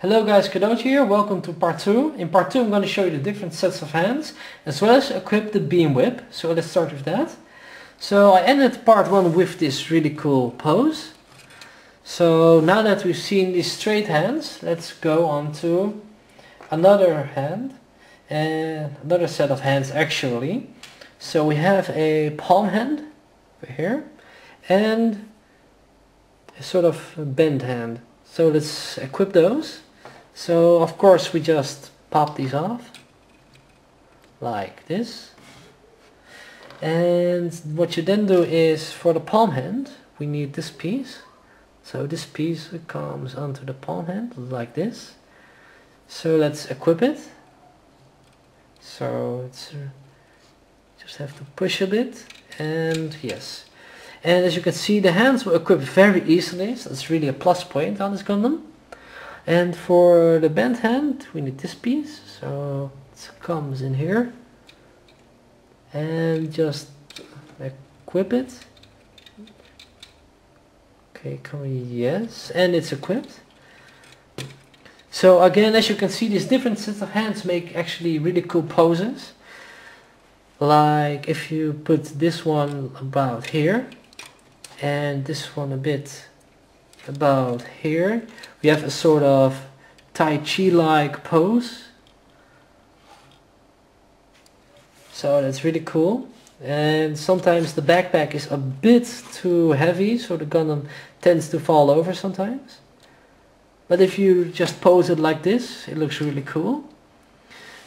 Hello guys, Cadeau here, welcome to part 2. In part 2 I'm going to show you the different sets of hands as well as equip the beam whip. So let's start with that. So I ended part 1 with this really cool pose. So now that we've seen these straight hands, let's go on to another hand and another set of hands actually. So we have a palm hand over here and a sort of bent hand. So let's equip those. So of course we just pop these off like this, and what you then do is for the palm hand we need this piece. So this piece comes onto the palm hand like this. So let's equip it. So it's just have to push a bit, and yes. And as you can see, the hands will equip very easily, so it's really a plus point on this Gundam. And for the bent hand we need this piece, so it comes in here and just equip it. Okay, yes, and it's equipped. So again, as you can see, these different sets of hands make actually really cool poses. Like if you put this one about here and this one a bit about here, we have a sort of Tai Chi like pose. So that's really cool. And sometimes the backpack is a bit too heavy, so the Gundam tends to fall over sometimes. But if you just pose it like this, it looks really cool.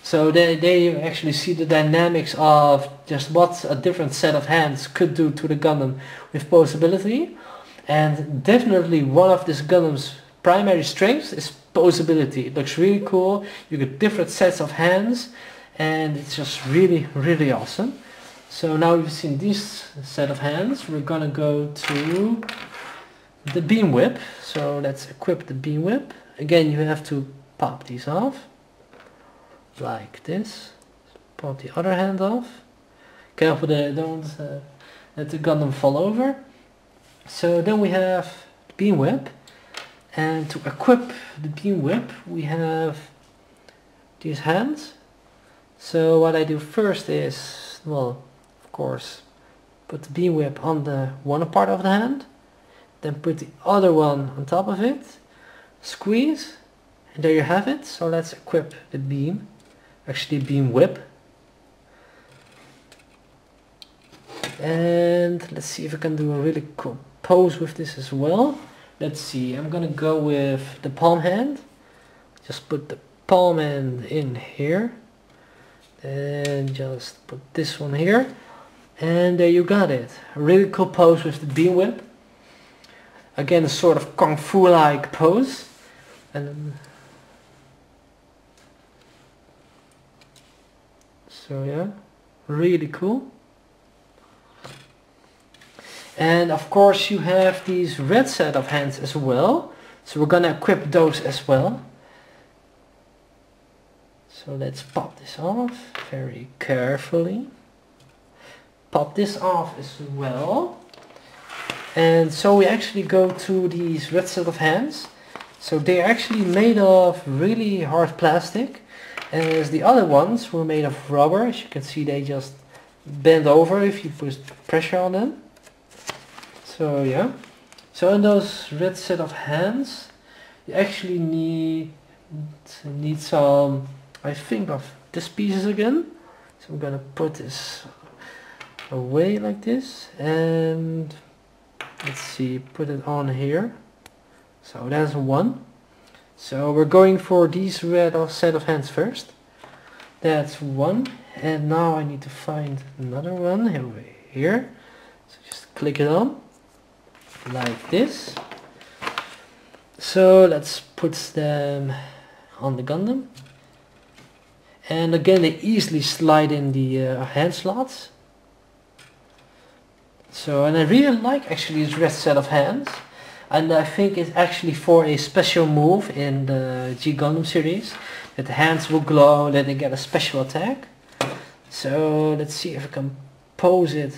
So there you actually see the dynamics of just what a different set of hands could do to the Gundam with posability. And definitely one of this Gundam's primary strengths is posability. It looks really cool, you get different sets of hands, and it's just really awesome. So now we've seen this set of hands, we're gonna go to the beam whip. So let's equip the beam whip. Again, you have to pop these off like this. Pop the other hand off. Careful that don't let the Gundam fall over. So then we have the beam whip, and to equip the beam whip we have these hands. So what I do first is, well, of course, put the beam whip on the one part of the hand, then put the other one on top of it, squeeze, and there you have it. So let's equip the beam, actually beam whip. And let's see if I can do a really cool pose with this as well. Let's see, I'm gonna go with the palm hand. Just put the palm hand in here, and just put this one here, and there you got it. A really cool pose with the beam whip. Again, a sort of kung fu like pose. And so yeah, really cool. And of course you have these red set of hands as well, so we're gonna equip those as well. So let's pop this off very carefully. Pop this off as well. And so we actually go to these red set of hands. So they're actually made of really hard plastic, as the other ones were made of rubber. As you can see, they just bend over if you put pressure on them. So yeah, so in those red set of hands you actually need some, I think, of these pieces again. So I'm gonna put this away like this, and let's see, put it on here. So that's one. So we're going for these red set of hands first. That's one, and now I need to find another one here. So just click it on like this. So let's put them on the Gundam, and again they easily slide in the hand slots. So, and I really like actually this red set of hands, and I think it's actually for a special move in the G Gundam series, that the hands will glow, that they get a special attack. So let's see if I can pose it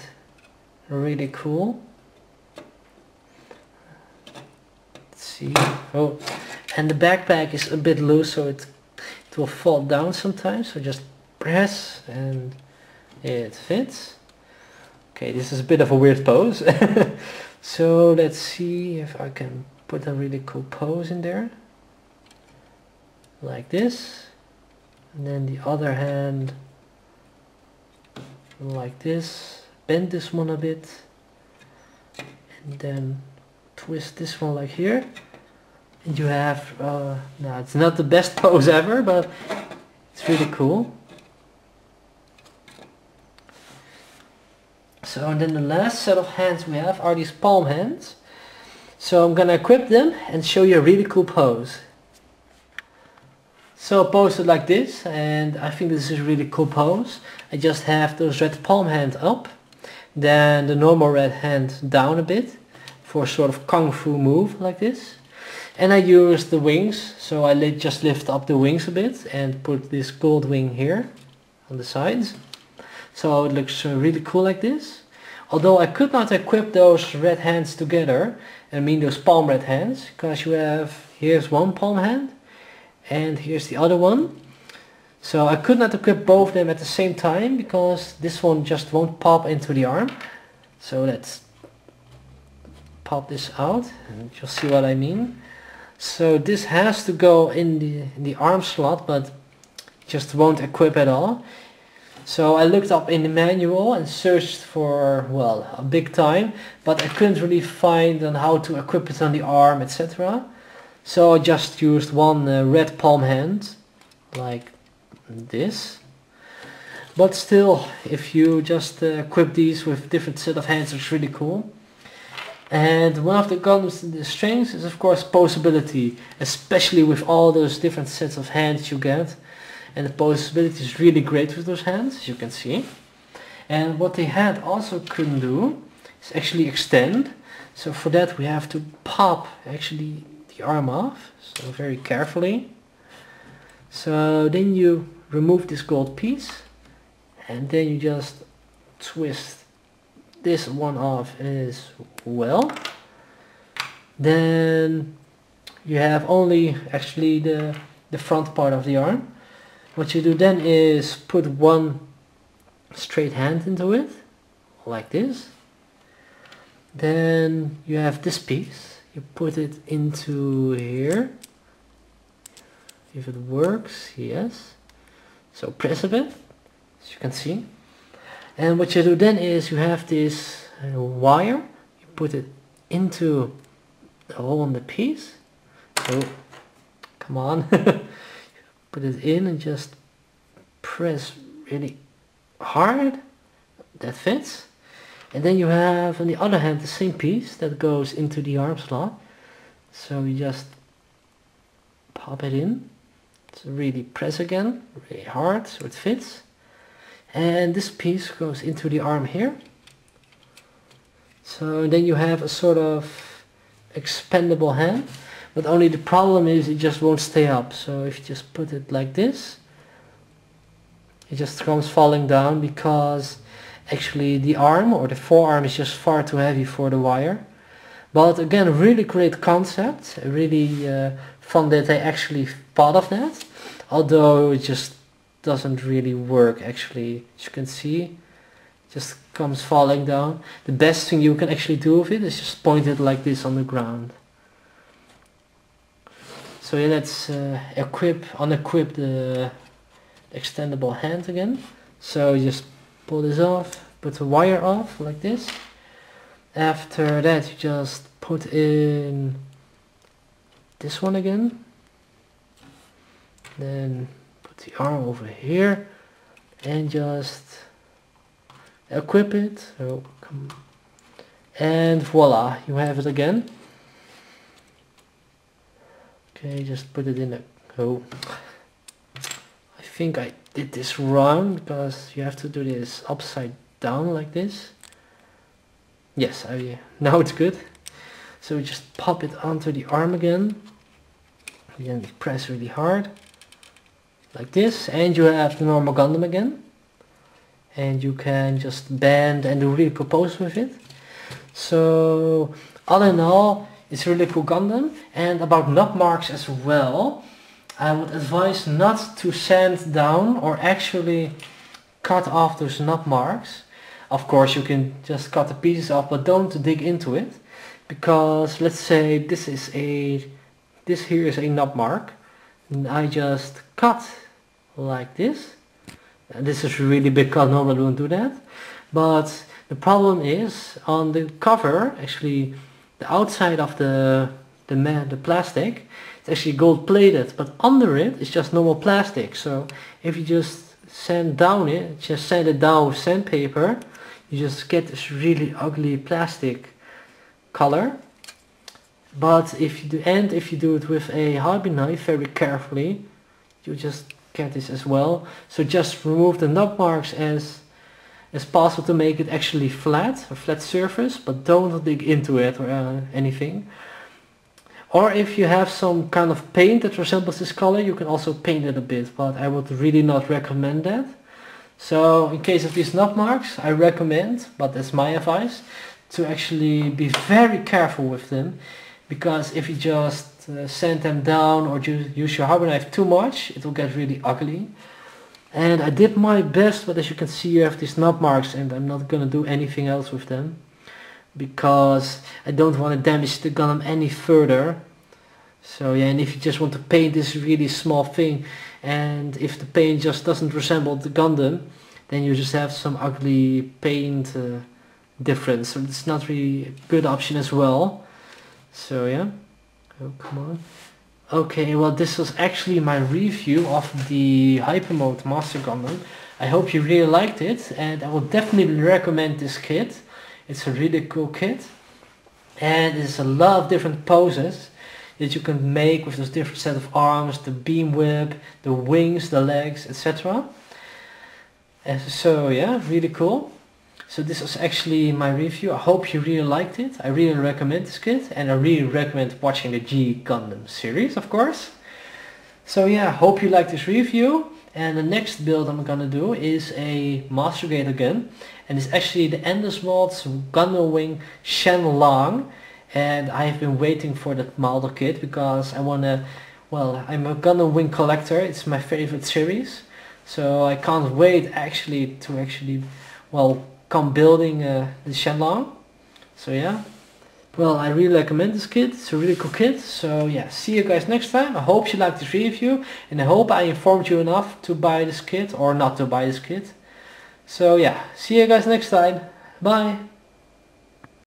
really cool. See, oh, And the backpack is a bit loose, so it will fall down sometimes, so just press and it fits. Okay, this is a bit of a weird pose. So let's see if I can put a really cool pose in there. Like this. And then the other hand like this. Bend this one a bit. And then twist this one like here. And you have, now it's not the best pose ever, but it's really cool. So and then the last set of hands we have are these palm hands. So I'm gonna equip them and show you a really cool pose. So I'll pose it like this, and I think this is a really cool pose. I just have those red palm hand up, then the normal red hand down a bit for a sort of kung fu move like this. And I use the wings, so I just lift up the wings a bit and put this gold wing here on the sides. So it looks really cool like this. Although I could not equip those red hands together, I mean those palm red hands, because you have, here's one palm hand and here's the other one. So I could not equip both of them at the same time because this one just won't pop into the arm. So let's pop this out and you'll see what I mean. So this has to go in the arm slot, but just won't equip at all. So I looked up in the manual and searched for, well, a big time, but I couldn't really find on how to equip it on the arm, etc. So I just used one red palm hand, like this. But still, if you just equip these with different set of hands, it's really cool. And one of the Gundam's strengths is of course posability, especially with all those different sets of hands you get. And the posability is really great with those hands, as you can see. And what the hand also couldn't do is actually extend. So for that we have to pop actually the arm off, so very carefully. So then you remove this gold piece and then you just twist this one off as well. Then you have only actually the front part of the arm. What you do then is put one straight hand into it, like this. Then you have this piece, you put it into here. If it works, yes. So press a bit, as you can see. And what you do then is you have this wire, you put it into the hole in the piece. So, come on. Put it in and just press really hard. That fits. And then you have on the other hand the same piece that goes into the arm slot. So you just pop it in. So really press again, really hard so it fits. And this piece goes into the arm here. So then you have a sort of expendable hand. But only the problem is it just won't stay up. So if you just put it like this, it just comes falling down because actually the arm or the forearm is just far too heavy for the wire. But again, really great concept. Really fun that they actually thought of that. Although it just doesn't really work actually. As you can see, it just comes falling down. The best thing you can actually do with it is just point it like this on the ground. So yeah, let's unequip the extendable hand again. So you just pull this off, put the wire off like this. After that you just put in this one again. Then put the arm over here and just equip it. So come, and voila, you have it again. Okay, just put it in a, oh, I think I did this wrong because you have to do this upside down like this. Yes, now it's good. So we just pop it onto the arm again. Again, we press really hard like this, and you have the normal Gundam again. And you can just bend and do really cool poses with it. So all in all, It's a really cool Gundam. And about knob marks as well, I would advise not to sand down or actually cut off those knob marks. Of course you can just cut the pieces off, but don't dig into it, because let's say this here is a knob mark, and I just cut like this. This is a really big cut, normally I wouldn't do that, but the problem is on the cover, actually the outside of the plastic, it's actually gold plated, but under it is just normal plastic. So if you just sand it down with sandpaper, you just get this really ugly plastic color. But if you do it with a hobby knife very carefully, you just get this as well. So just remove the knob marks as possible to make it actually flat, a flat surface, but don't dig into it or anything. Or if you have some kind of paint that resembles this color, you can also paint it a bit, but I would really not recommend that. So in case of these knob marks, I recommend, but that's my advice, to actually be very careful with them, because if you just sand them down or use your hobby knife too much, it will get really ugly. And I did my best, but as you can see, you have these knob marks, and I'm not gonna do anything else with them, because I don't want to damage the Gundam any further. So yeah, and if you just want to paint this really small thing, and if the paint just doesn't resemble the Gundam, then you just have some ugly paint difference. So it's not really a good option as well. So yeah, oh come on. Okay, well this was actually my review of the HyperMode Master Gundam. I hope you really liked it, and I would definitely recommend this kit. It's a really cool kit, and there's a lot of different poses that you can make with those different set of arms, the beam whip, the wings, the legs, etc. And so yeah, really cool. So this was actually my review. I hope you really liked it. I really recommend this kit, and I really recommend watching the G Gundam series, of course. So yeah, hope you liked this review. And the next build I'm gonna do is a Master Grade again, and it's actually the Endless Worlds Gundam Wing Shenlong. And I have been waiting for that model kit because I wanna, well, I'm a Gundam Wing collector. It's my favorite series, so I can't wait to well, come building the Shenlong. So yeah, well, I really recommend this kit. It's a really cool kit. So yeah, see you guys next time. I hope you liked this review, and I hope I informed you enough to buy this kit or not to buy this kit. So yeah, see you guys next time. Bye.